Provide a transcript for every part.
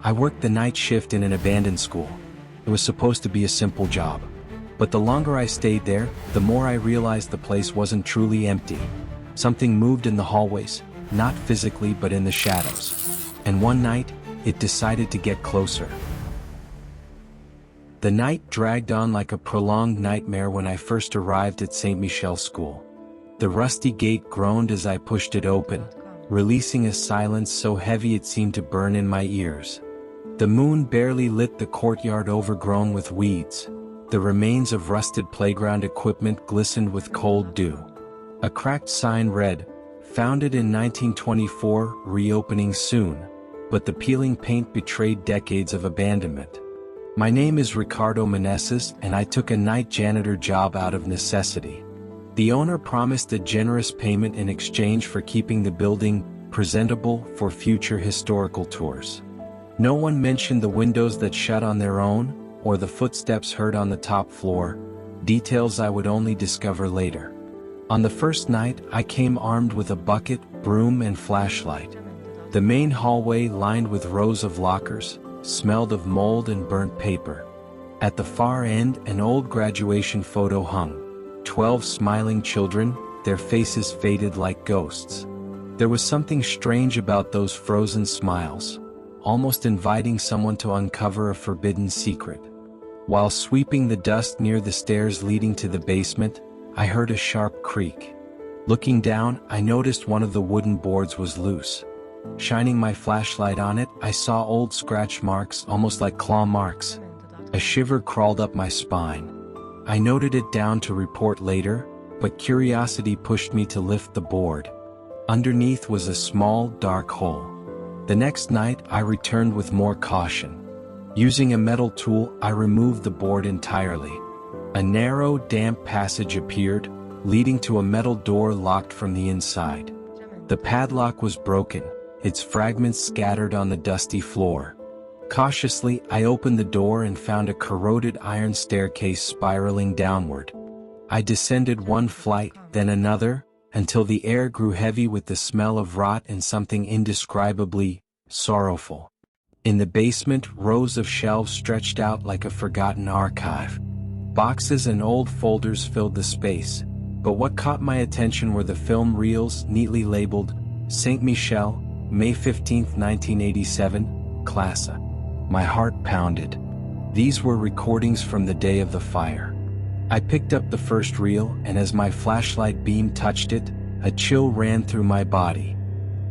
I worked the night shift in an abandoned school. It was supposed to be a simple job. But the longer I stayed there, the more I realized the place wasn't truly empty. Something moved in the hallways, not physically but in the shadows. And one night, it decided to get closer. The night dragged on like a prolonged nightmare when I first arrived at St. Michel's school. The rusty gate groaned as I pushed it open, releasing a silence so heavy it seemed to burn in my ears. The moon barely lit the courtyard overgrown with weeds. The remains of rusted playground equipment glistened with cold dew. A cracked sign read, "Founded in 1924, reopening soon," but the peeling paint betrayed decades of abandonment. My name is Ricardo Meneses, and I took a night janitor job out of necessity. The owner promised a generous payment in exchange for keeping the building presentable for future historical tours. No one mentioned the windows that shut on their own, or the footsteps heard on the top floor, details I would only discover later. On the first night, I came armed with a bucket, broom, and flashlight. The main hallway, lined with rows of lockers, smelled of mold and burnt paper. At the far end, an old graduation photo hung. 12 smiling children, their faces faded like ghosts. There was something strange about those frozen smiles, almost inviting someone to uncover a forbidden secret. While sweeping the dust near the stairs leading to the basement, I heard a sharp creak. Looking down, I noticed one of the wooden boards was loose. Shining my flashlight on it, I saw old scratch marks, almost like claw marks. A shiver crawled up my spine. I noted it down to report later, but curiosity pushed me to lift the board. Underneath was a small, dark hole. The next night, I returned with more caution. Using a metal tool, I removed the board entirely. A narrow, damp passage appeared, leading to a metal door locked from the inside. The padlock was broken, its fragments scattered on the dusty floor. Cautiously, I opened the door and found a corroded iron staircase spiraling downward. I descended one flight, then another, until the air grew heavy with the smell of rot and something indescribably sorrowful. In the basement, rows of shelves stretched out like a forgotten archive. Boxes and old folders filled the space, but what caught my attention were the film reels neatly labeled, St. Michel, May 15, 1987, Classe. My heart pounded. These were recordings from the day of the fire. I picked up the first reel, and as my flashlight beam touched it, a chill ran through my body.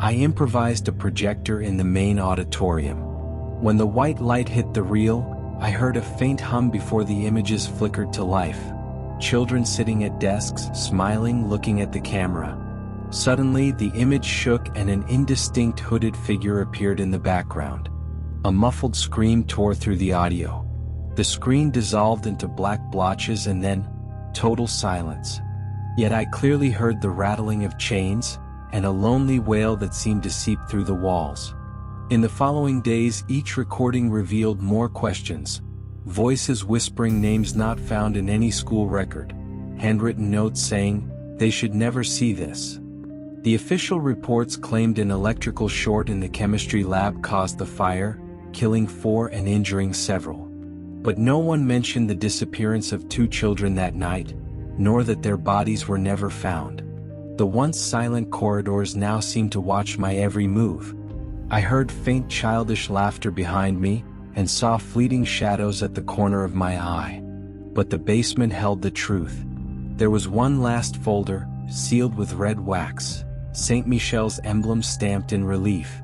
I improvised a projector in the main auditorium. When the white light hit the reel, I heard a faint hum before the images flickered to life. Children sitting at desks, smiling, looking at the camera. Suddenly, the image shook and an indistinct hooded figure appeared in the background. A muffled scream tore through the audio. The screen dissolved into black blotches and then, total silence. Yet I clearly heard the rattling of chains, and a lonely wail that seemed to seep through the walls. In the following days, each recording revealed more questions. Voices whispering names not found in any school record. Handwritten notes saying, "They should never see this." The official reports claimed an electrical short in the chemistry lab caused the fire, killing 4 and injuring several. But no one mentioned the disappearance of 2 children that night, nor that their bodies were never found. The once silent corridors now seemed to watch my every move. I heard faint childish laughter behind me, and saw fleeting shadows at the corner of my eye. But the basement held the truth. There was one last folder, sealed with red wax, St. Michel's emblem stamped in relief.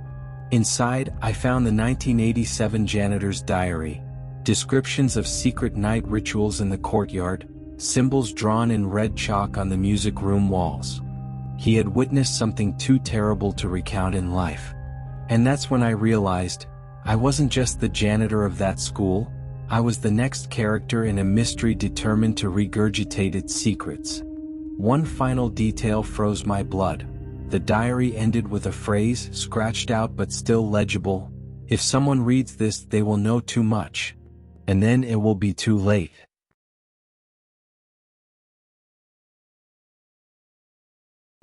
Inside, I found the 1987 janitor's diary, descriptions of secret night rituals in the courtyard, symbols drawn in red chalk on the music room walls. He had witnessed something too terrible to recount in life. And that's when I realized, I wasn't just the janitor of that school, I was the next character in a mystery determined to regurgitate its secrets. One final detail froze my blood. The diary ended with a phrase, scratched out but still legible, "If someone reads this, they will know too much. And then it will be too late."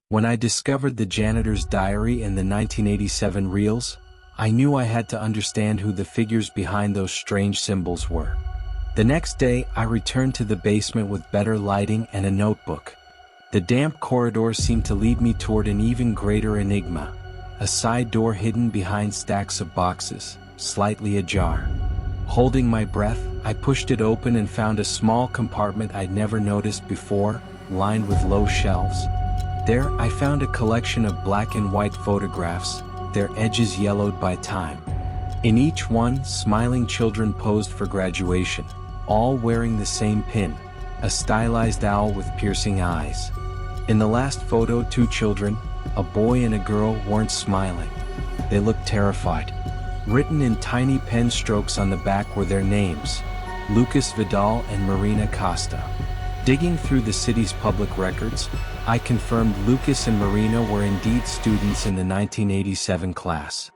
When I discovered the janitor's diary and the 1987 reels, I knew I had to understand who the figures behind those strange symbols were. The next day, I returned to the basement with better lighting and a notebook. The damp corridor seemed to lead me toward an even greater enigma, a side door hidden behind stacks of boxes, slightly ajar. Holding my breath, I pushed it open and found a small compartment I'd never noticed before, lined with low shelves. There, I found a collection of black and white photographs, their edges yellowed by time. In each one, smiling children posed for graduation, all wearing the same pin, a stylized owl with piercing eyes. In the last photo, two children, a boy and a girl, weren't smiling. They looked terrified. Written in tiny pen strokes on the back were their names, Lucas Vidal and Marina Costa. Digging through the city's public records, I confirmed Lucas and Marina were indeed students in the 1987 class.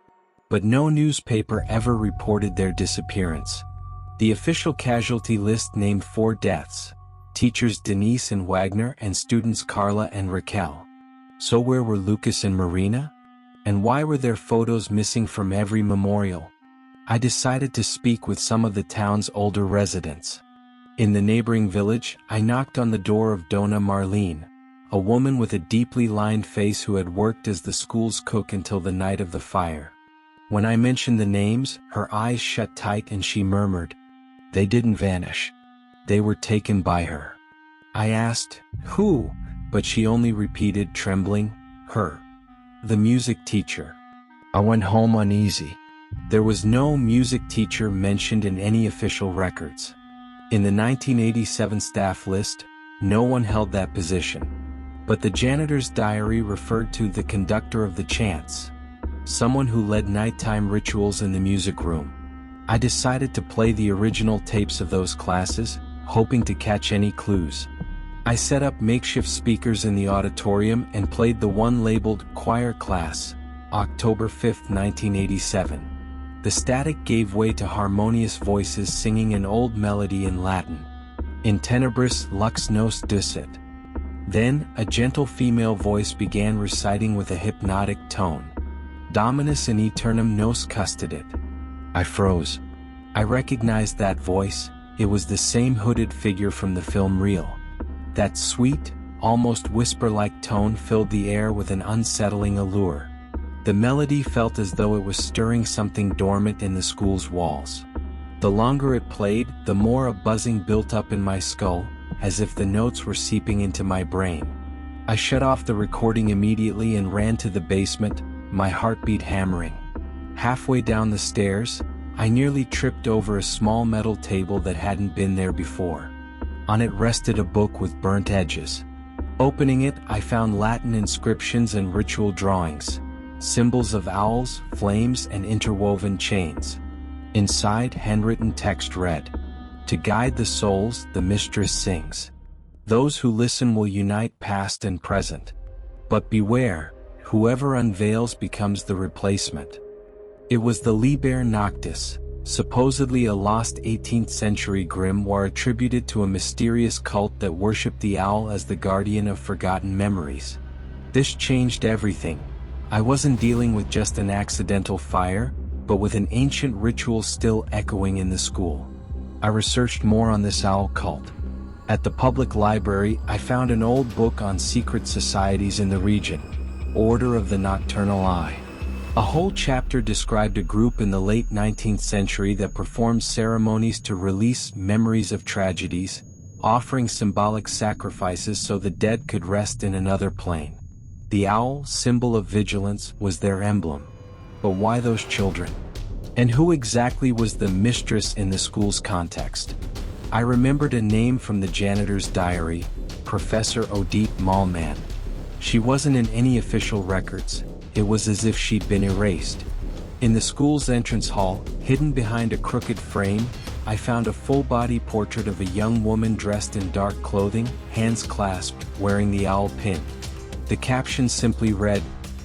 But no newspaper ever reported their disappearance. The official casualty list named 4 deaths: teachers Denise and Wagner and students Carla and Raquel. So where were Lucas and Marina? And why were their photos missing from every memorial? I decided to speak with some of the town's older residents. In the neighboring village, I knocked on the door of Dona Marlene, a woman with a deeply lined face who had worked as the school's cook until the night of the fire. When I mentioned the names, her eyes shut tight and she murmured, "They didn't vanish. They were taken by her." I asked, "Who?" But she only repeated, trembling, "Her. The music teacher." I went home uneasy. There was no music teacher mentioned in any official records. In the 1987 staff list, no one held that position. But the janitor's diary referred to the conductor of the chants, someone who led nighttime rituals in the music room. I decided to play the original tapes of those classes, hoping to catch any clues. I set up makeshift speakers in the auditorium and played the one labeled Choir Class, October 5, 1987. The static gave way to harmonious voices singing an old melody in Latin, In tenebris lux nos ducit. Then, a gentle female voice began reciting with a hypnotic tone, Dominus in aeternum nos custodit. I froze. I recognized that voice. It was the same hooded figure from the film reel. That sweet, almost whisper-like tone filled the air with an unsettling allure. The melody felt as though it was stirring something dormant in the school's walls. The longer it played, the more a buzzing built up in my skull, as if the notes were seeping into my brain. I shut off the recording immediately and ran to the basement, my heartbeat hammering. Halfway down the stairs, I nearly tripped over a small metal table that hadn't been there before. On it rested a book with burnt edges. Opening it, I found Latin inscriptions and ritual drawings, symbols of owls, flames, and interwoven chains. Inside, handwritten text read, "To guide the souls, the mistress sings. Those who listen will unite past and present. But beware, whoever unveils becomes the replacement." It was the Liber Noctis, supposedly a lost 18th century grimoire attributed to a mysterious cult that worshipped the owl as the guardian of forgotten memories. This changed everything. I wasn't dealing with just an accidental fire, but with an ancient ritual still echoing in the school. I researched more on this owl cult. At the public library, I found an old book on secret societies in the region, Order of the Nocturnal Eye. A whole chapter described a group in the late 19th century that performed ceremonies to release memories of tragedies, offering symbolic sacrifices so the dead could rest in another plane. The owl, symbol of vigilance, was their emblem. But why those children? And who exactly was the mistress in the school's context? I remembered a name from the janitor's diary, Professor Odette Malman. She wasn't in any official records. It was as if she'd been erased. In the school's entrance hall, hidden behind a crooked frame, I found a full-body portrait of a young woman dressed in dark clothing, hands clasped, wearing the owl pin. The caption simply read,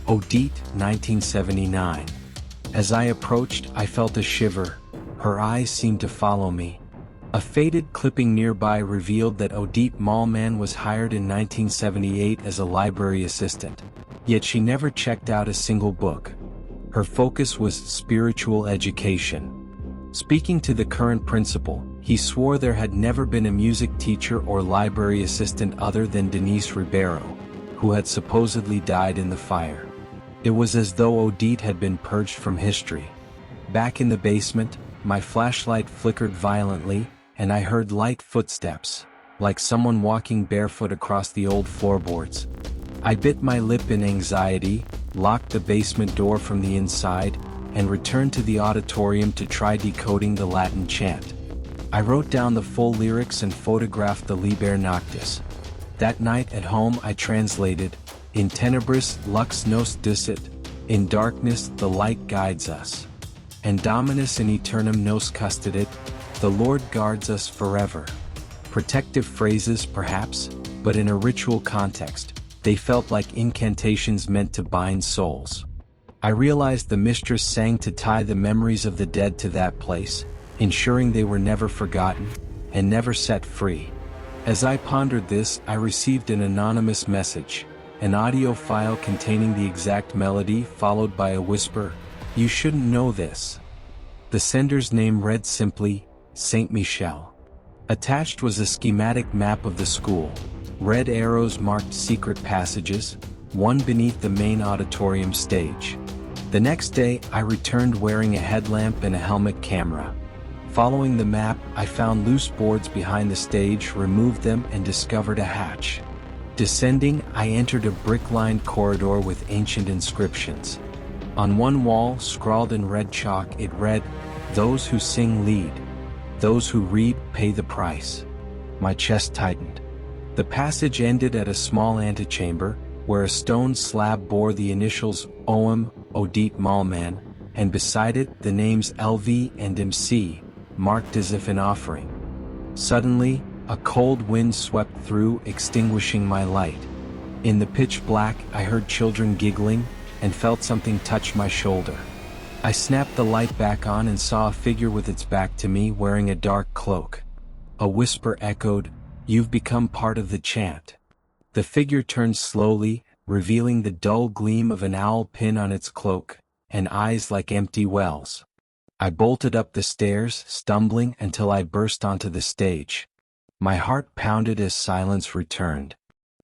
Odette, 1979. As I approached, I felt a shiver. Her eyes seemed to follow me. A faded clipping nearby revealed that Odette Malman was hired in 1978 as a library assistant. Yet she never checked out a single book. Her focus was spiritual education. Speaking to the current principal, he swore there had never been a music teacher or library assistant other than Denise Ribeiro, who had supposedly died in the fire. It was as though Odette had been purged from history. Back in the basement, my flashlight flickered violently, and I heard light footsteps, like someone walking barefoot across the old floorboards. I bit my lip in anxiety, locked the basement door from the inside, and returned to the auditorium to try decoding the Latin chant. I wrote down the full lyrics and photographed the Liber Noctis. That night at home I translated, "In tenebris lux nos ducit, in darkness the light guides us. And Dominus in aeternum nos custodit, the Lord guards us forever." Protective phrases perhaps, but in a ritual context, they felt like incantations meant to bind souls. I realized the mistress sang to tie the memories of the dead to that place, ensuring they were never forgotten, and never set free. As I pondered this, I received an anonymous message, an audio file containing the exact melody followed by a whisper, "You shouldn't know this." The sender's name read simply, Saint Michel. Attached was a schematic map of the school. Red arrows marked secret passages, one beneath the main auditorium stage. The next day, I returned wearing a headlamp and a helmet camera. Following the map, I found loose boards behind the stage, removed them, and discovered a hatch. Descending, I entered a brick-lined corridor with ancient inscriptions. On one wall, scrawled in red chalk, it read, "Those who sing lead. Those who read pay the price." My chest tightened. The passage ended at a small antechamber, where a stone slab bore the initials OM, Odette Malman, and beside it the names LV and MC, marked as if an offering. Suddenly, a cold wind swept through, extinguishing my light. In the pitch black, I heard children giggling, and felt something touch my shoulder. I snapped the light back on and saw a figure with its back to me wearing a dark cloak. A whisper echoed, "You've become part of the chant." The figure turned slowly, revealing the dull gleam of an owl pin on its cloak, and eyes like empty wells. I bolted up the stairs, stumbling until I burst onto the stage. My heart pounded as silence returned.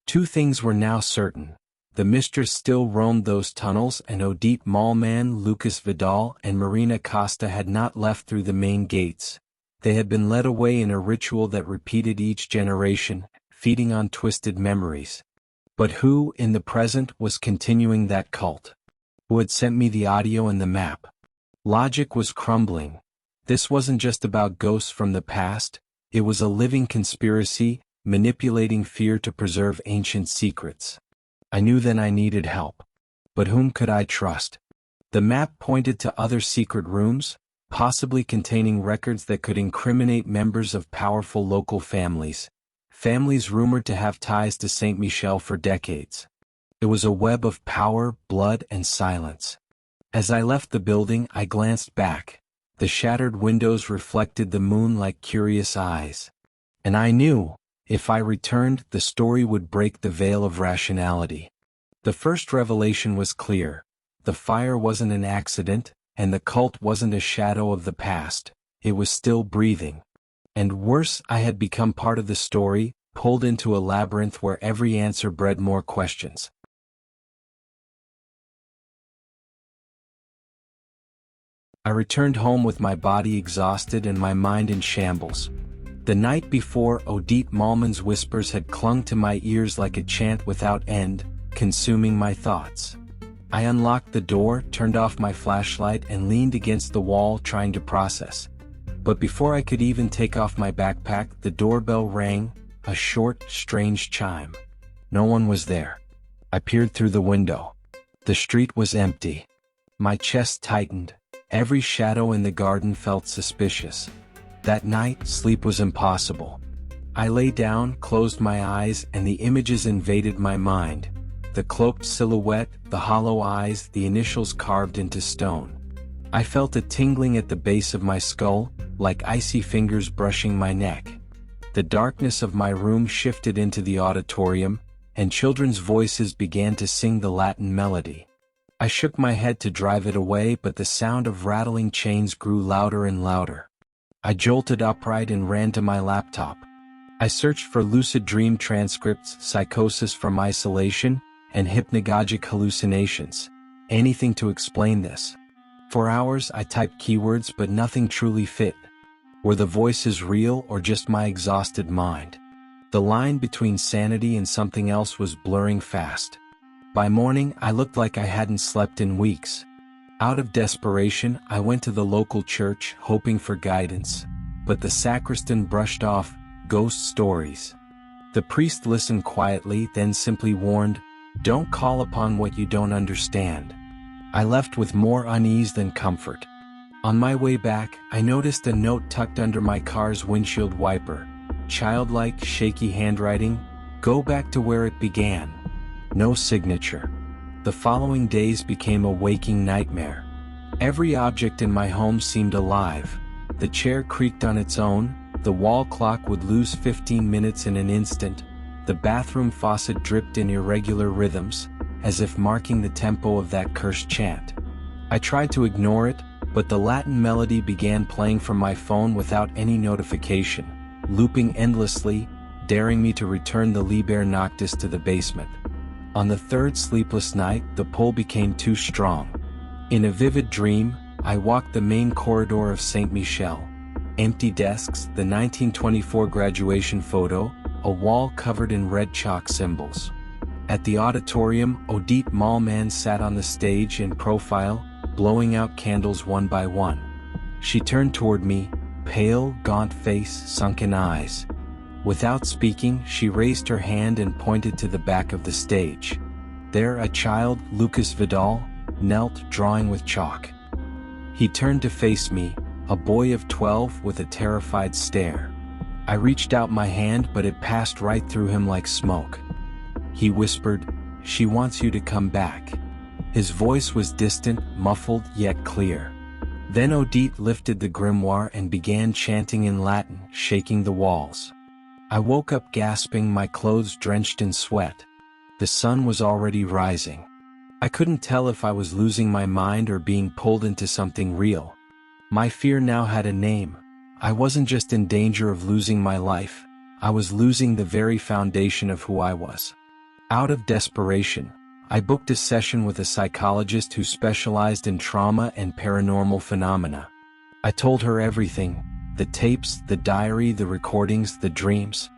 Two things were now certain. The mistress still roamed those tunnels, and Odette Malman, Lucas Vidal, and Marina Costa had not left through the main gates. They had been led away in a ritual that repeated each generation, feeding on twisted memories. But who, in the present, was continuing that cult? Who had sent me the audio and the map? Logic was crumbling. This wasn't just about ghosts from the past, it was a living conspiracy, manipulating fear to preserve ancient secrets. I knew then I needed help. But whom could I trust? The map pointed to other secret rooms, possibly containing records that could incriminate members of powerful local families. Families rumored to have ties to Saint Michel for decades. It was a web of power, blood, and silence. As I left the building, I glanced back. The shattered windows reflected the moon like curious eyes. And I knew, if I returned, the story would break the veil of rationality. The first revelation was clear. The fire wasn't an accident, and the cult wasn't a shadow of the past. It was still breathing. And worse, I had become part of the story, pulled into a labyrinth where every answer bred more questions. I returned home with my body exhausted and my mind in shambles. The night before, Odette Malman's whispers had clung to my ears like a chant without end, consuming my thoughts. I unlocked the door, turned off my flashlight, and leaned against the wall trying to process. But before I could even take off my backpack, the doorbell rang, a short, strange chime. No one was there. I peered through the window. The street was empty. My chest tightened. Every shadow in the garden felt suspicious. That night, sleep was impossible. I lay down, closed my eyes, and the images invaded my mind. The cloaked silhouette, the hollow eyes, the initials carved into stone. I felt a tingling at the base of my skull, like icy fingers brushing my neck. The darkness of my room shifted into the auditorium, and children's voices began to sing the Latin melody. I shook my head to drive it away, but the sound of rattling chains grew louder and louder. I jolted upright and ran to my laptop. I searched for lucid dream transcripts, psychosis from isolation, and hypnagogic hallucinations. Anything to explain this. For hours I typed keywords, but nothing truly fit. Were the voices real or just my exhausted mind? The line between sanity and something else was blurring fast. By morning, I looked like I hadn't slept in weeks. Out of desperation, I went to the local church, hoping for guidance. But the sacristan brushed off, "Ghost stories." The priest listened quietly, then simply warned, "Don't call upon what you don't understand." I left with more unease than comfort. On my way back, I noticed a note tucked under my car's windshield wiper. Childlike, shaky handwriting, "Go back to where it began." No signature. The following days became a waking nightmare. Every object in my home seemed alive. The chair creaked on its own, the wall clock would lose 15 minutes in an instant, the bathroom faucet dripped in irregular rhythms, as if marking the tempo of that cursed chant. I tried to ignore it, but the Latin melody began playing from my phone without any notification, looping endlessly, daring me to return the Liber Noctis to the basement. On the third sleepless night, the pull became too strong. In a vivid dream, I walked the main corridor of Saint Michel. Empty desks, the 1924 graduation photo, a wall covered in red chalk symbols. At the auditorium, Odette Malman sat on the stage in profile, blowing out candles one by one. She turned toward me, pale, gaunt face, sunken eyes. Without speaking, she raised her hand and pointed to the back of the stage. There a child, Lucas Vidal, knelt, drawing with chalk. He turned to face me, a boy of 12 with a terrified stare. I reached out my hand, but it passed right through him like smoke. He whispered, "She wants you to come back." His voice was distant, muffled, yet clear. Then Odette lifted the grimoire and began chanting in Latin, shaking the walls. I woke up gasping, my clothes drenched in sweat. The sun was already rising. I couldn't tell if I was losing my mind or being pulled into something real. My fear now had a name. I wasn't just in danger of losing my life, I was losing the very foundation of who I was. Out of desperation, I booked a session with a psychologist who specialized in trauma and paranormal phenomena. I told her everything. The tapes, the diary, the recordings, the dreams.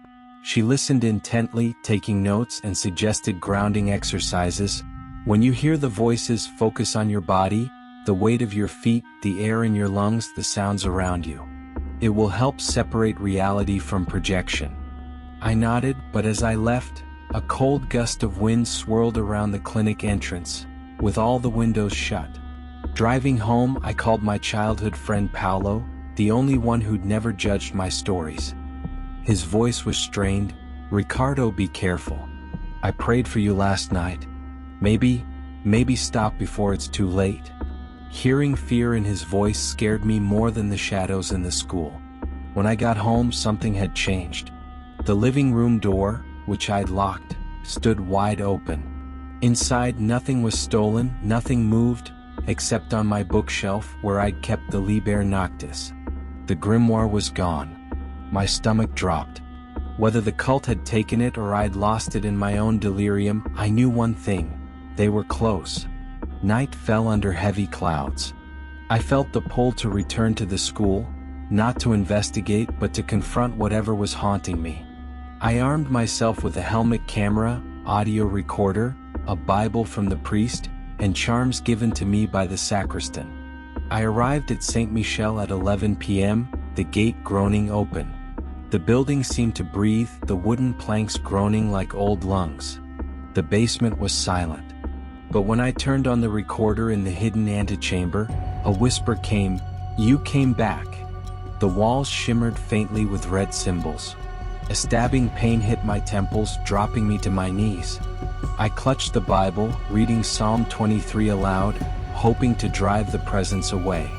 She listened intently, taking notes and suggested grounding exercises. When you hear the voices, focus on your body, the weight of your feet, the air in your lungs, the sounds around you. It will help separate reality from projection. I nodded, but as I left, a cold gust of wind swirled around the clinic entrance, with all the windows shut. Driving home, I called my childhood friend Paolo, the only one who'd never judged my stories. His voice was strained. "Ricardo, be careful. I prayed for you last night. Maybe stop before it's too late." Hearing fear in his voice scared me more than the shadows in the school. When I got home, something had changed. The living room door, which I'd locked, stood wide open. Inside, nothing was stolen, nothing moved, except on my bookshelf where I'd kept the Liber Noctis. The grimoire was gone. My stomach dropped. Whether the cult had taken it or I'd lost it in my own delirium, I knew one thing: they were close. Night fell under heavy clouds. I felt the pull to return to the school, not to investigate but to confront whatever was haunting me. I armed myself with a helmet camera, audio recorder, a Bible from the priest, and charms given to me by the sacristan. I arrived at Saint Michel at 11 p.m., the gate groaning open. The building seemed to breathe, the wooden planks groaning like old lungs. The basement was silent. But when I turned on the recorder in the hidden antechamber, a whisper came, "You came back." The walls shimmered faintly with red symbols. A stabbing pain hit my temples, dropping me to my knees. I clutched the Bible, reading Psalm 23 aloud, hoping to drive the presence away.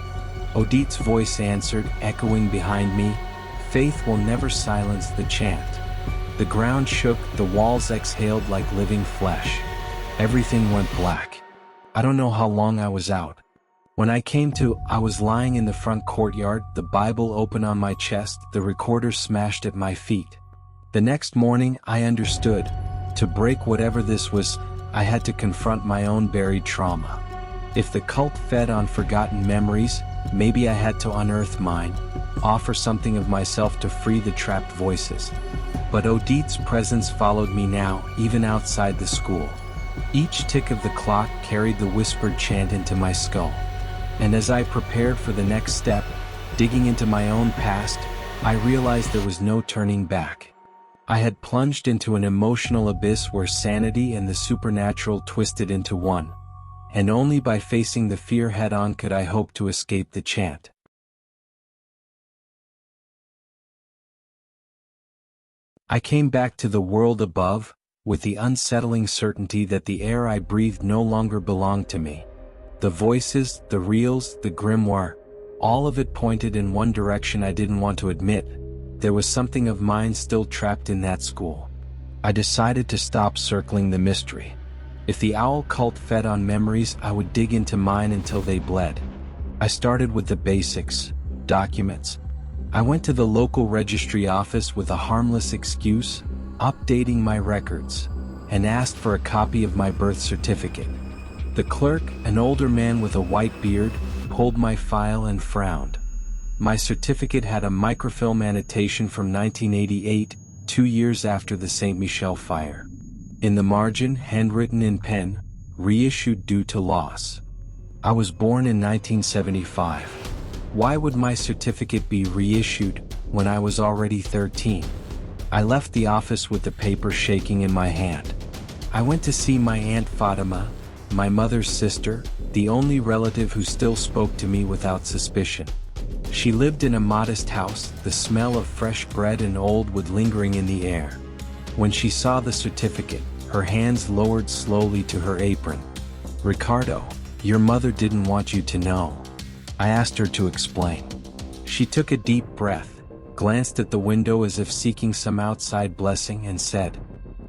Odette's voice answered, echoing behind me, "Faith will never silence the chant." The ground shook, the walls exhaled like living flesh. Everything went black. I don't know how long I was out. When I came to, I was lying in the front courtyard, the Bible open on my chest, the recorder smashed at my feet. The next morning, I understood. To break whatever this was, I had to confront my own buried trauma. If the cult fed on forgotten memories, maybe I had to unearth mine, offer something of myself to free the trapped voices. But Odette's presence followed me now, even outside the school. Each tick of the clock carried the whispered chant into my skull. And as I prepared for the next step, digging into my own past, I realized there was no turning back. I had plunged into an emotional abyss where sanity and the supernatural twisted into one. And only by facing the fear head-on could I hope to escape the chant. I came back to the world above, with the unsettling certainty that the air I breathed no longer belonged to me. The voices, the reels, the grimoire, all of it pointed in one direction I didn't want to admit. There was something of mine still trapped in that school. I decided to stop circling the mystery. If the owl cult fed on memories, I would dig into mine until they bled. I started with the basics, documents. I went to the local registry office with a harmless excuse, updating my records, and asked for a copy of my birth certificate. The clerk, an older man with a white beard, pulled my file and frowned. My certificate had a microfilm annotation from 1988, 2 years after the Saint Michel fire. In the margin, handwritten in pen, reissued due to loss. I was born in 1975. Why would my certificate be reissued when I was already 13? I left the office with the paper shaking in my hand. I went to see my Aunt Fatima, my mother's sister, the only relative who still spoke to me without suspicion. She lived in a modest house, the smell of fresh bread and old wood lingering in the air. When she saw the certificate, her hands lowered slowly to her apron. "Ricardo, your mother didn't want you to know." I asked her to explain. She took a deep breath, glanced at the window as if seeking some outside blessing, and said,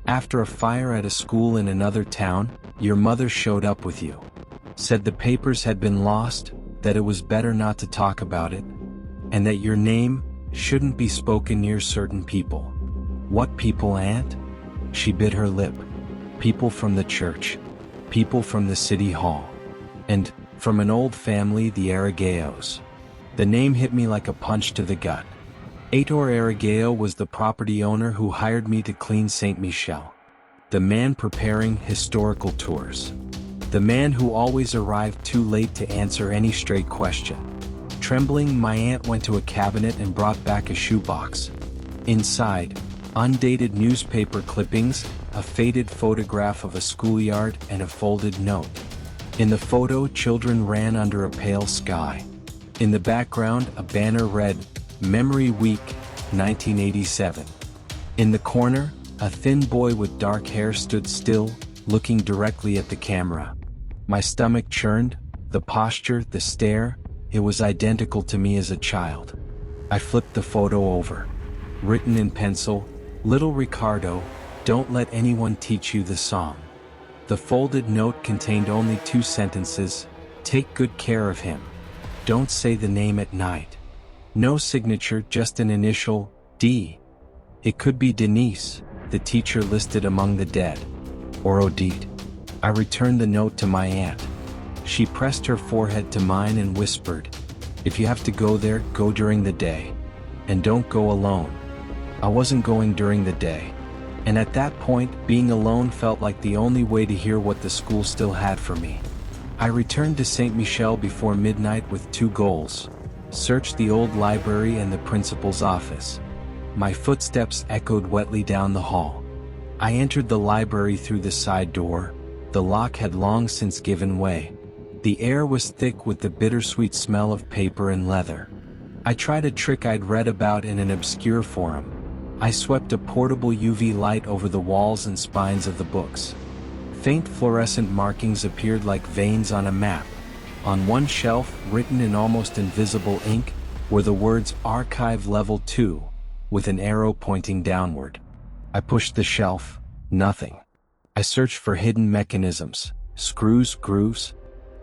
"After a fire at a school in another town, your mother showed up with you. Said the papers had been lost, that it was better not to talk about it, and that your name shouldn't be spoken near certain people." "What people, Aunt?" She bit her lip. "People from the church. People from the city hall. And from an old family, the Aragaos." The name hit me like a punch to the gut. Aitor Aragao was the property owner who hired me to clean Saint Michel. The man preparing historical tours. The man who always arrived too late to answer any straight question. Trembling, my aunt went to a cabinet and brought back a shoebox. Inside, undated newspaper clippings, a faded photograph of a schoolyard, and a folded note. In the photo, children ran under a pale sky. In the background, a banner read, "Memory Week, 1987. In the corner, a thin boy with dark hair stood still, looking directly at the camera. My stomach churned, the posture, the stare, it was identical to me as a child. I flipped the photo over. Written in pencil, "Little Ricardo, don't let anyone teach you the song." The folded note contained only 2 sentences, "Take good care of him. Don't say the name at night." No signature, just an initial, D. It could be Denise, the teacher listed among the dead. Or Odette. I returned the note to my aunt. She pressed her forehead to mine and whispered, "If you have to go there, go during the day. And don't go alone." I wasn't going during the day. And at that point, being alone felt like the only way to hear what the school still had for me. I returned to Saint Michel before midnight with 2 goals. Search the old library and the principal's office. My footsteps echoed wetly down the hall. I entered the library through the side door. The lock had long since given way. The air was thick with the bittersweet smell of paper and leather. I tried a trick I'd read about in an obscure forum. I swept a portable UV light over the walls and spines of the books. Faint fluorescent markings appeared like veins on a map. On one shelf, written in almost invisible ink, were the words Archive Level 2, with an arrow pointing downward. I pushed the shelf. Nothing. I searched for hidden mechanisms, screws, grooves.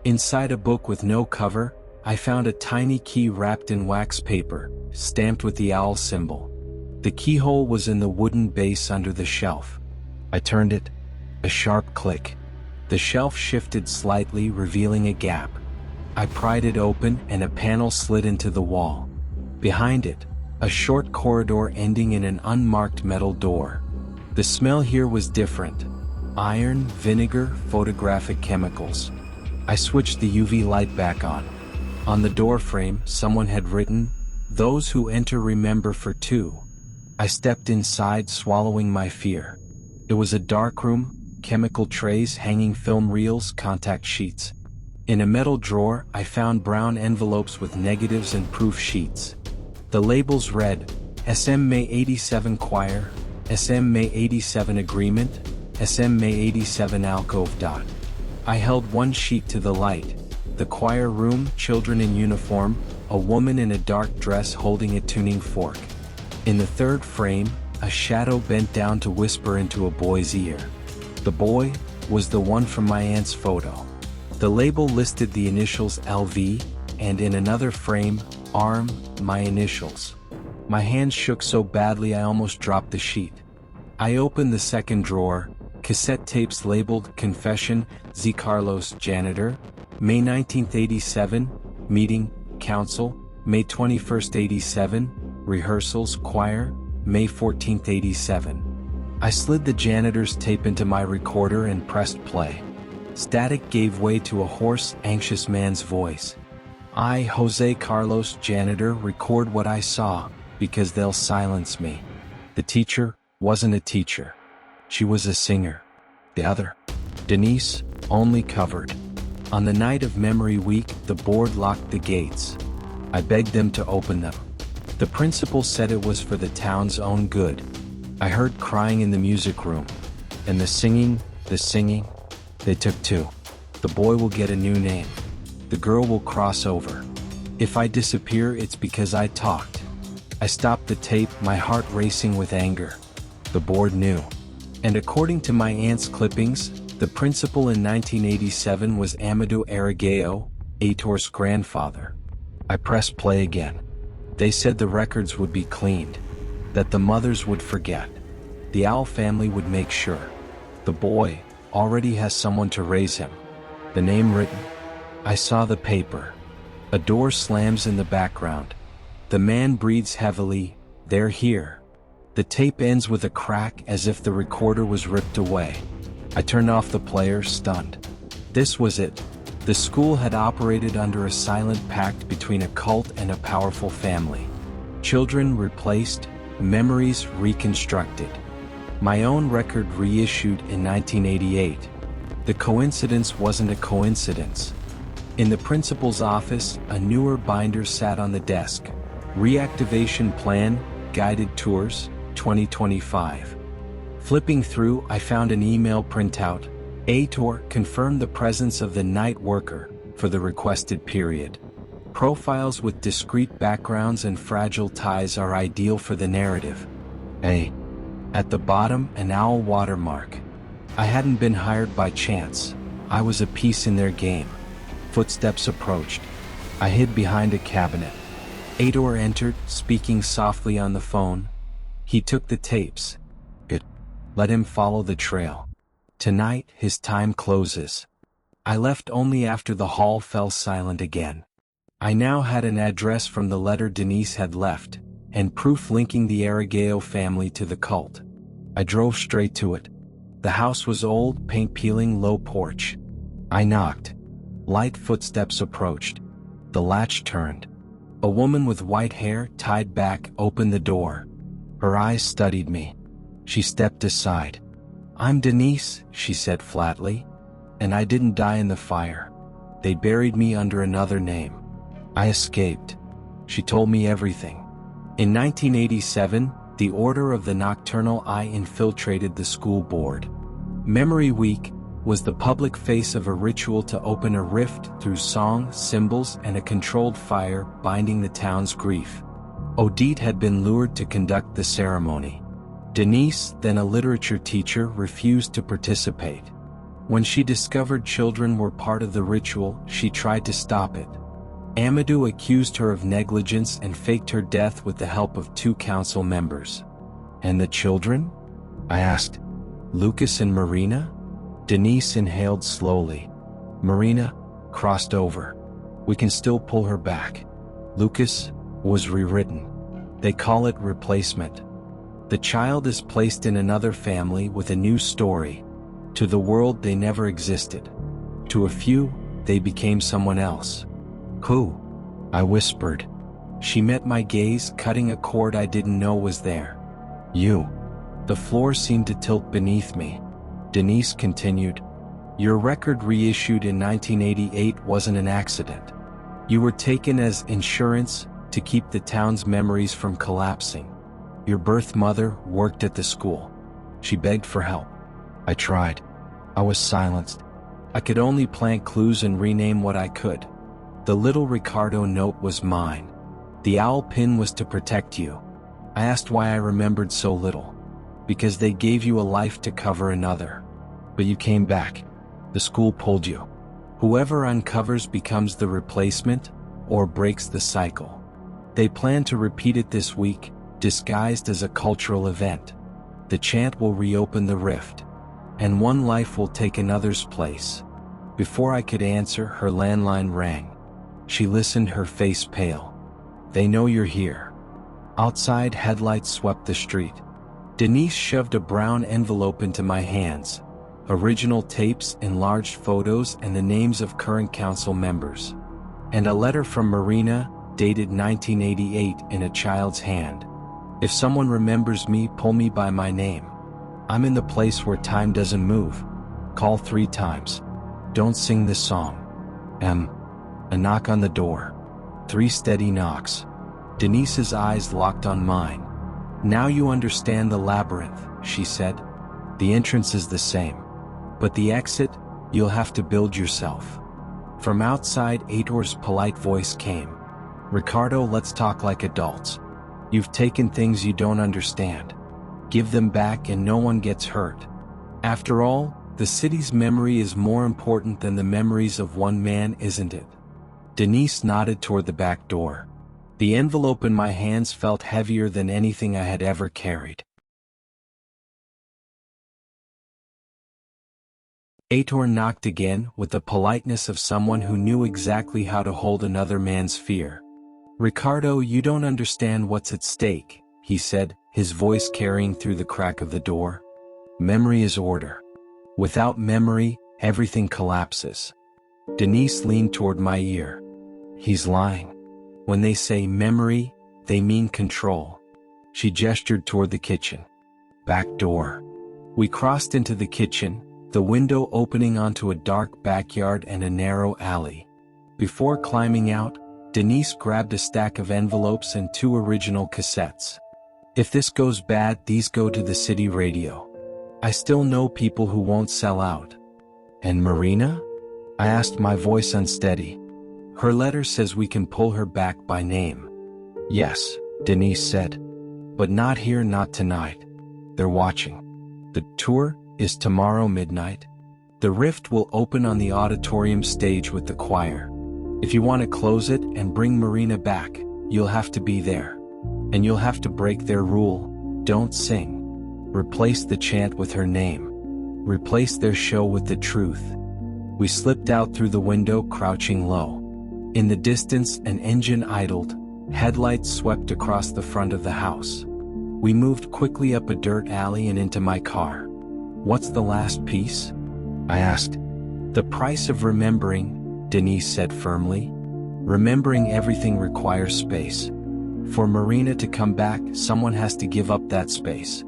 Inside a book with no cover, I found a tiny key wrapped in wax paper, stamped with the owl symbol. The keyhole was in the wooden base under the shelf. I turned it. A sharp click. The shelf shifted slightly, revealing a gap. I pried it open and a panel slid into the wall. Behind it, a short corridor ending in an unmarked metal door. The smell here was different. Iron, vinegar, photographic chemicals. I switched the UV light back on. On the doorframe, someone had written, "Those who enter remember for two." I stepped inside, swallowing my fear. It was a dark room, chemical trays hanging, film reels, contact sheets. In a metal drawer, I found brown envelopes with negatives and proof sheets. The labels read, SM May 87 Choir, SM May 87 Agreement, SM May 87 Alcove. I held one sheet to the light. The choir room, children in uniform, a woman in a dark dress holding a tuning fork. In the third frame, a shadow bent down to whisper into a boy's ear. The boy was the one from my aunt's photo. The label listed the initials LV, and in another frame, arm, my initials. My hands shook so badly I almost dropped the sheet. I opened the second drawer, cassette tapes labeled Confession, Z. Carlos, Janitor, May 19, 87, Meeting, Council, May 21, 87, Rehearsals, Choir, May 14, 87. I slid the janitor's tape into my recorder and pressed play. Static gave way to a hoarse, anxious man's voice. I, Jose Carlos, janitor, record what I saw, because they'll silence me. The teacher wasn't a teacher. She was a singer. The other, Denise, only covered. On the night of Memory Week, the board locked the gates. I begged them to open them. The principal said it was for the town's own good. I heard crying in the music room. And the singing, they took two. The boy will get a new name. The girl will cross over. If I disappear, it's because I talked. I stopped the tape, my heart racing with anger. The board knew. And according to my aunt's clippings, the principal in 1987 was Amadou Arigao, Aitor's grandfather. I pressed play again. They said the records would be cleaned, that the mothers would forget. The Owl family would make sure. The boy already has someone to raise him. The name written. I saw the paper. A door slams in the background. The man breathes heavily. They're here. The tape ends with a crack as if the recorder was ripped away. I turned off the player, stunned. This was it. The school had operated under a silent pact between a cult and a powerful family. Children replaced, memories reconstructed. My own record reissued in 1988. The coincidence wasn't a coincidence. In the principal's office, a newer binder sat on the desk. Reactivation Plan, Guided Tours, 2025. Flipping through, I found an email printout. Aitor confirmed the presence of the night worker for the requested period. Profiles with discrete backgrounds and fragile ties are ideal for the narrative. At the bottom, an owl watermark. I hadn't been hired by chance. I was a piece in their game. Footsteps approached. I hid behind a cabinet. Aitor entered, speaking softly on the phone. He took the tapes. Let him follow the trail. Tonight, his time closes. I left only after the hall fell silent again. I now had an address from the letter Denise had left, and proof linking the Arigao family to the cult. I drove straight to it. The house was old, paint peeling, low porch. I knocked. Light footsteps approached. The latch turned. A woman with white hair, tied back, opened the door. Her eyes studied me. She stepped aside. "I'm Denise," she said flatly. "And I didn't die in the fire. They buried me under another name. I escaped." She told me everything. In 1987, the Order of the Nocturnal Eye infiltrated the school board. Memory Week was the public face of a ritual to open a rift through song, symbols, and a controlled fire binding the town's grief. Odette had been lured to conduct the ceremony. Denise, then a literature teacher, refused to participate. When she discovered children were part of the ritual, she tried to stop it. Amadou accused her of negligence and faked her death with the help of 2 council members. And the children? I asked. Lucas and Marina? Denise inhaled slowly. Marina crossed over. We can still pull her back. Lucas was rewritten. They call it replacement. The child is placed in another family with a new story. To the world they never existed. To a few, they became someone else. Who? I whispered. She met my gaze, cutting a chord I didn't know was there. You. The floor seemed to tilt beneath me. Denise continued. Your record reissued in 1988 wasn't an accident. You were taken as insurance to keep the town's memories from collapsing. Your birth mother worked at the school. She begged for help. I tried. I was silenced. I could only plant clues and rename what I could. The little Ricardo note was mine. The owl pin was to protect you. I asked why I remembered so little. Because they gave you a life to cover another. But you came back. The school pulled you. Whoever uncovers becomes the replacement, or breaks the cycle. They plan to repeat it this week, disguised as a cultural event. The chant will reopen the rift. And one life will take another's place. Before I could answer, her landline rang. She listened, her face pale. They know you're here. Outside, headlights swept the street. Denise shoved a brown envelope into my hands. Original tapes, enlarged photos, and the names of current council members. And a letter from Marina, dated 1988, in a child's hand. If someone remembers me, pull me by my name. I'm in the place where time doesn't move. Call 3 times. Don't sing this song. A knock on the door. 3 steady knocks. Denise's eyes locked on mine. Now you understand the labyrinth, she said. The entrance is the same. But the exit, you'll have to build yourself. From outside, Aitor's polite voice came. Ricardo, let's talk like adults. You've taken things you don't understand. Give them back and no one gets hurt. After all, the city's memory is more important than the memories of one man, isn't it? Denise nodded toward the back door. The envelope in my hands felt heavier than anything I had ever carried. Aitor knocked again, with the politeness of someone who knew exactly how to hold another man's fear. Ricardo, you don't understand what's at stake, he said, his voice carrying through the crack of the door. Memory is order. Without memory, everything collapses. Denise leaned toward my ear. He's lying. When they say memory, they mean control. She gestured toward the kitchen. Back door. We crossed into the kitchen, the window opening onto a dark backyard and a narrow alley. Before climbing out, Denise grabbed a stack of envelopes and 2 original cassettes. If this goes bad, these go to the city radio. I still know people who won't sell out. And Marina? I asked, my voice unsteady. Her letter says we can pull her back by name. Yes, Denise said. But not here, not tonight. They're watching. The tour is tomorrow midnight. The rift will open on the auditorium stage with the choir. If you want to close it and bring Marina back, you'll have to be there. And you'll have to break their rule. Don't sing. Replace the chant with her name. Replace their show with the truth. We slipped out through the window, crouching low. In the distance, an engine idled. Headlights swept across the front of the house. We moved quickly up a dirt alley and into my car. What's the last piece? I asked. The price of remembering, Denise said firmly. Remembering everything requires space. For Marina to come back, someone has to give up that space.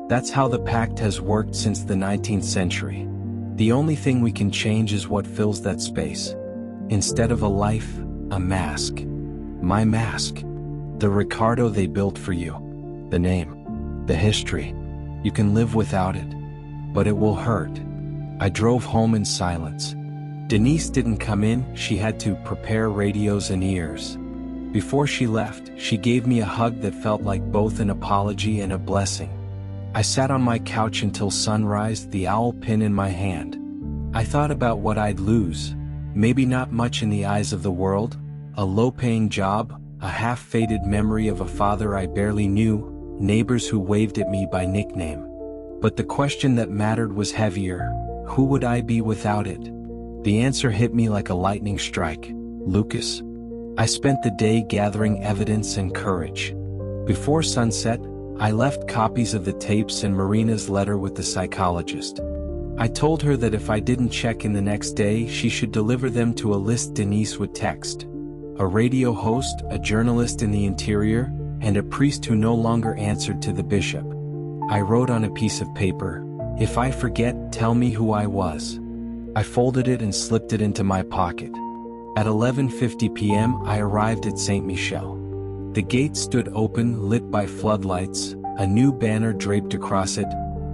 That's how the pact has worked since the 19th century. The only thing we can change is what fills that space. Instead of a life, a mask. My mask. The Ricardo they built for you. The name. The history. You can live without it. But it will hurt. I drove home in silence. Denise didn't come in, she had to prepare radios and ears. Before she left, she gave me a hug that felt like both an apology and a blessing. I sat on my couch until sunrise, the owl pin in my hand. I thought about what I'd lose. Maybe not much in the eyes of the world, a low-paying job, a half-faded memory of a father I barely knew, neighbors who waved at me by nickname. But the question that mattered was heavier. Who would I be without it? The answer hit me like a lightning strike. Lucas. I spent the day gathering evidence and courage. Before sunset, I left copies of the tapes and Marina's letter with the psychologist. I told her that if I didn't check in the next day, she should deliver them to a list Denise would text. A radio host, a journalist in the interior, and a priest who no longer answered to the bishop. I wrote on a piece of paper, "If I forget, tell me who I was." I folded it and slipped it into my pocket. At 11:50 p.m. I arrived at St. Michel. The gate stood open, lit by floodlights, a new banner draped across it,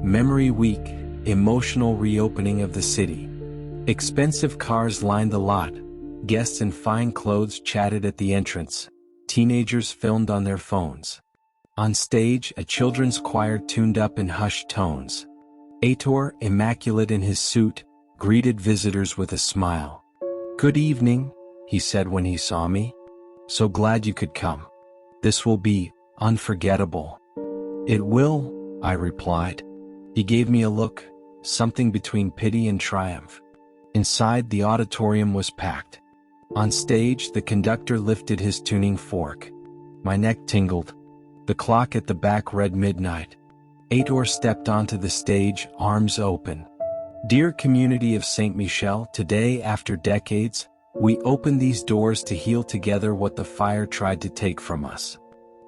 Memory Week, emotional reopening of the city. Expensive cars lined the lot. Guests in fine clothes chatted at the entrance. Teenagers filmed on their phones. On stage, a children's choir tuned up in hushed tones. Aitor, immaculate in his suit, greeted visitors with a smile. "Good evening," he said when he saw me. "So glad you could come. This will be unforgettable." "It will," I replied. He gave me a look, something between pity and triumph. Inside, the auditorium was packed. On stage, the conductor lifted his tuning fork. My neck tingled. The clock at the back read midnight. Aitor stepped onto the stage, arms open. "Dear community of St. Michel, today, after decades, we open these doors to heal together what the fire tried to take from us.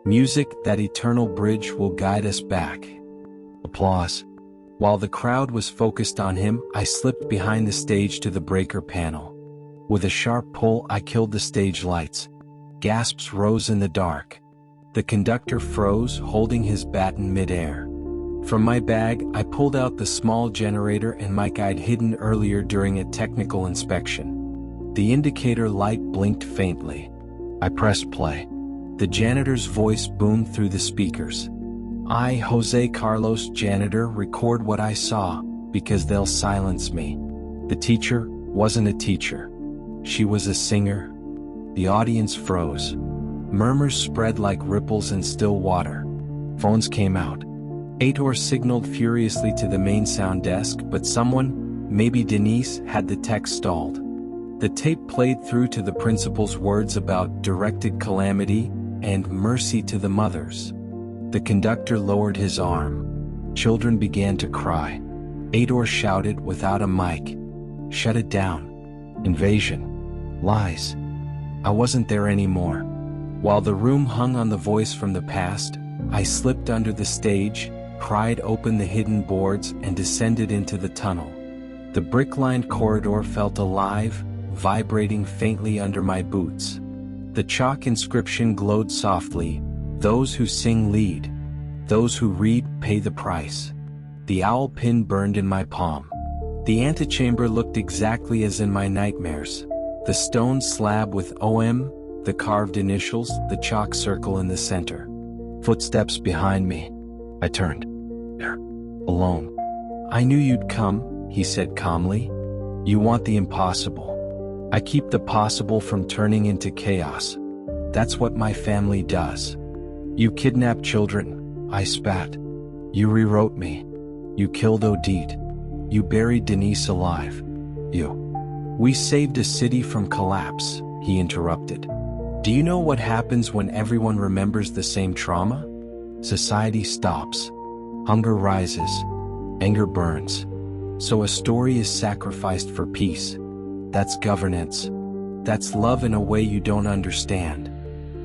Music, that eternal bridge, will guide us back." Applause. While the crowd was focused on him, I slipped behind the stage to the breaker panel. With a sharp pull, I killed the stage lights. Gasps rose in the dark. The conductor froze, holding his baton midair. From my bag, I pulled out the small generator and mic I'd hidden earlier during a technical inspection. The indicator light blinked faintly. I pressed play. The janitor's voice boomed through the speakers. "I, Jose Carlos, janitor, record what I saw, because they'll silence me." The teacher wasn't a teacher. She was a singer. The audience froze. Murmurs spread like ripples in still water. Phones came out. Aitor signaled furiously to the main sound desk, but someone, maybe Denise, had the tech stalled. The tape played through to the principal's words about directed calamity and mercy to the mothers. The conductor lowered his arm. Children began to cry. Aitor shouted without a mic, "Shut it down. Invasion. Lies." I wasn't there anymore. While the room hung on the voice from the past, I slipped under the stage, pried open the hidden boards, and descended into the tunnel. The brick-lined corridor felt alive, vibrating faintly under my boots. The chalk inscription glowed softly, "Those who sing lead. Those who read pay the price." The owl pin burned in my palm. The antechamber looked exactly as in my nightmares. The stone slab with OM, the carved initials, the chalk circle in the center. Footsteps behind me. I turned. There. Alone. "I knew you'd come," he said calmly. "You want the impossible. I keep the possible from turning into chaos. That's what my family does." "You kidnap children," I spat. "You rewrote me. You killed Odette. You buried Denise alive. We saved a city from collapse," he interrupted. "Do you know what happens when everyone remembers the same trauma? Society stops. Hunger rises. Anger burns. So a story is sacrificed for peace. That's governance. That's love in a way you don't understand.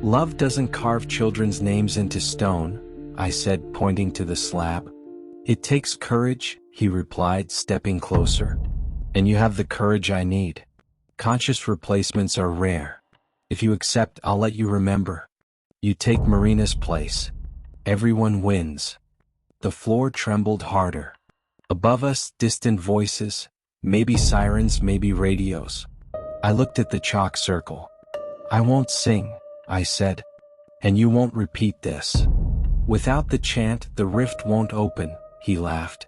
Love doesn't carve children's names into stone," I said, pointing to the slab. "It takes courage," he replied, stepping closer. "And you have the courage I need. Conscious replacements are rare. If you accept, I'll let you remember. You take Marina's place. Everyone wins." The floor trembled harder. Above us, distant voices, maybe sirens, maybe radios. I looked at the chalk circle. "I won't sing," I said. "And you won't repeat this. Without the chant, the rift won't open," he laughed.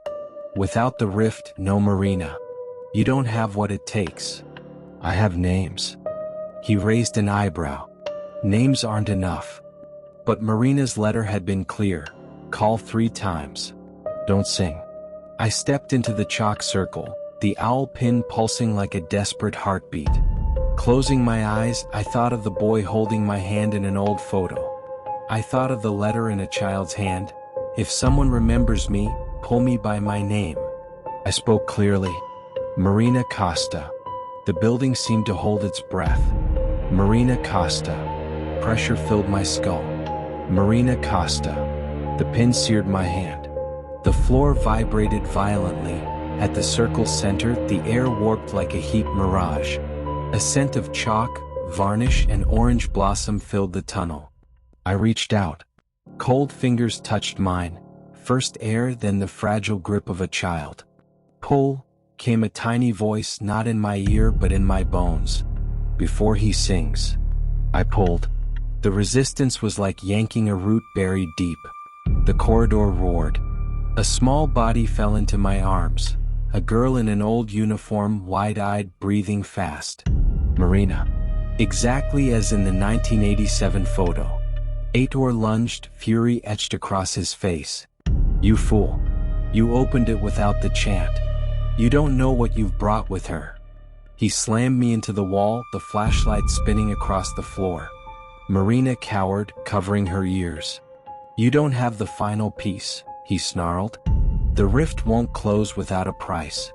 "Without the rift, no Marina." You don't have what it takes. I have names. He raised an eyebrow. Names aren't enough. But Marina's letter had been clear. Call 3 times. Don't sing. I stepped into the chalk circle, the owl pin pulsing like a desperate heartbeat. Closing my eyes, I thought of the boy holding my hand in an old photo. I thought of the letter in a child's hand. If someone remembers me, pull me by my name. I spoke clearly. Marina Costa. The building seemed to hold its breath. Marina Costa. Pressure filled my skull. Marina Costa. The pin seared my hand. The floor vibrated violently. At the circle's center, the air warped like a heat mirage. A scent of chalk, varnish, and orange blossom filled the tunnel. I reached out. Cold fingers touched mine. First air, then the fragile grip of a child. Pull, came a tiny voice, not in my ear but in my bones. Before he sings. I pulled. The resistance was like yanking a root buried deep. The corridor roared. A small body fell into my arms. A girl in an old uniform, wide-eyed, breathing fast. Marina. Exactly as in the 1987 photo. Aitor lunged, fury etched across his face. You fool. You opened it without the chant. You don't know what you've brought with her. He slammed me into the wall, the flashlight spinning across the floor. Marina cowered, covering her ears. You don't have the final piece, he snarled. The rift won't close without a price.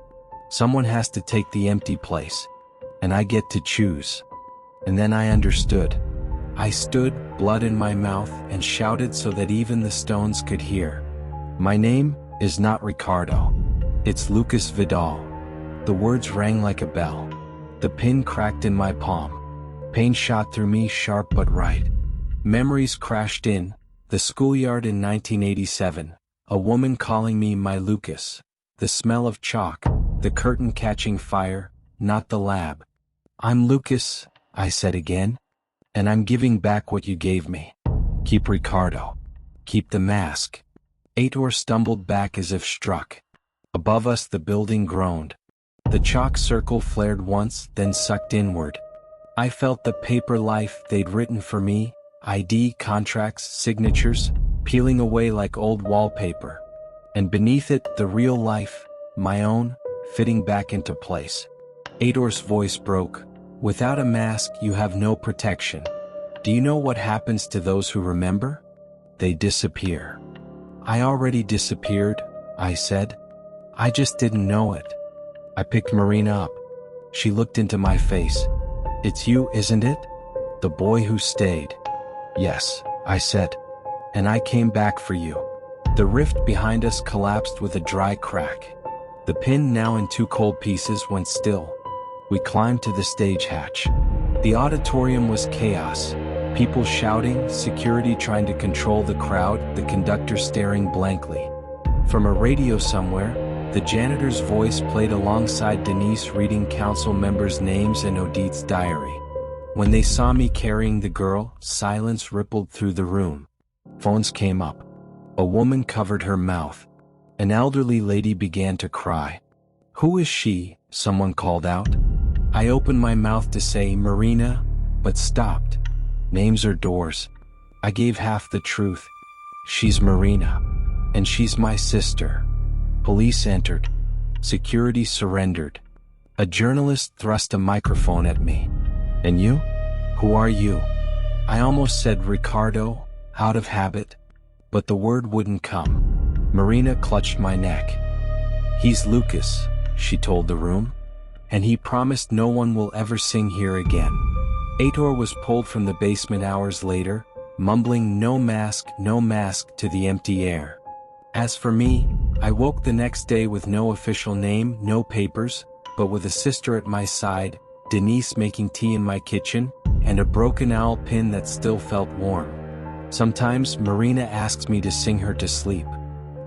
Someone has to take the empty place. And I get to choose. And then I understood. I stood, blood in my mouth, and shouted so that even the stones could hear. My name is not Ricardo. It's Lucas Vidal. The words rang like a bell. The pin cracked in my palm. Pain shot through me, sharp but right. Memories crashed in. The schoolyard in 1987. A woman calling me my Lucas. The smell of chalk. The curtain catching fire. Not the lab. I'm Lucas, I said again. And I'm giving back what you gave me. Keep Ricardo. Keep the mask. Aitor stumbled back as if struck. Above us the building groaned. The chalk circle flared once, then sucked inward. I felt the paper life they'd written for me, ID, contracts, signatures, peeling away like old wallpaper. And beneath it, the real life, my own, fitting back into place. Aitor's voice broke. Without a mask, you have no protection. Do you know what happens to those who remember? They disappear. I already disappeared, I said. I just didn't know it. I picked Marina up. She looked into my face. It's you, isn't it? The boy who stayed. Yes, I said. And I came back for you. The rift behind us collapsed with a dry crack. The pin, now in 2 cold pieces, went still. We climbed to the stage hatch. The auditorium was chaos. People shouting, security trying to control the crowd, the conductor staring blankly. From a radio somewhere, the janitor's voice played alongside Denise reading council members' names and Odette's diary. When they saw me carrying the girl, silence rippled through the room. Phones came up. A woman covered her mouth. An elderly lady began to cry. Who is she? Someone called out. I opened my mouth to say Marina, but stopped. Names are doors. I gave half the truth. She's Marina. And she's my sister. Police entered. Security surrendered. A journalist thrust a microphone at me. And you? Who are you? I almost said Ricardo, out of habit, but the word wouldn't come. Marina clutched my neck. He's Lucas, she told the room. And he promised no one will ever sing here again. Aitor was pulled from the basement hours later, mumbling no mask, to the empty air. As for me, I woke the next day with no official name, no papers, but with a sister at my side, Denise making tea in my kitchen, and a broken owl pin that still felt warm. Sometimes Marina asks me to sing her to sleep.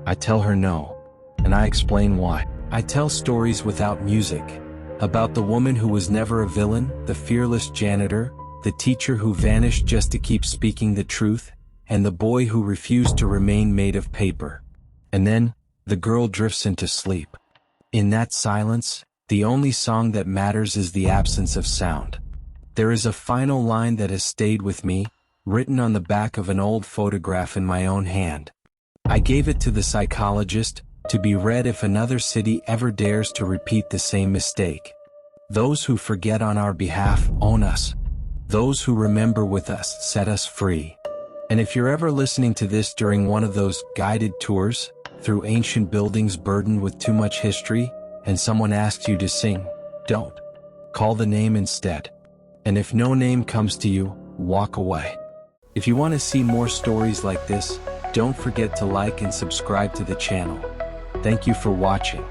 I tell her no, and I explain why. I tell stories without music. About the woman who was never a villain, the fearless janitor, the teacher who vanished just to keep speaking the truth, and the boy who refused to remain made of paper. And then, the girl drifts into sleep. In that silence, The only song that matters is the absence of sound. There is a final line that has stayed with me, written on the back of an old photograph in my own hand. I gave it to the psychologist, to be read if another city ever dares to repeat the same mistake. Those who forget on our behalf own us. Those who remember with us set us free. And if you're ever listening to this during one of those guided tours through ancient buildings burdened with too much history, and someone asks you to sing, don't. Call the name instead. And if no name comes to you, walk away. If you want to see more stories like this, don't forget to like and subscribe to the channel. Thank you for watching.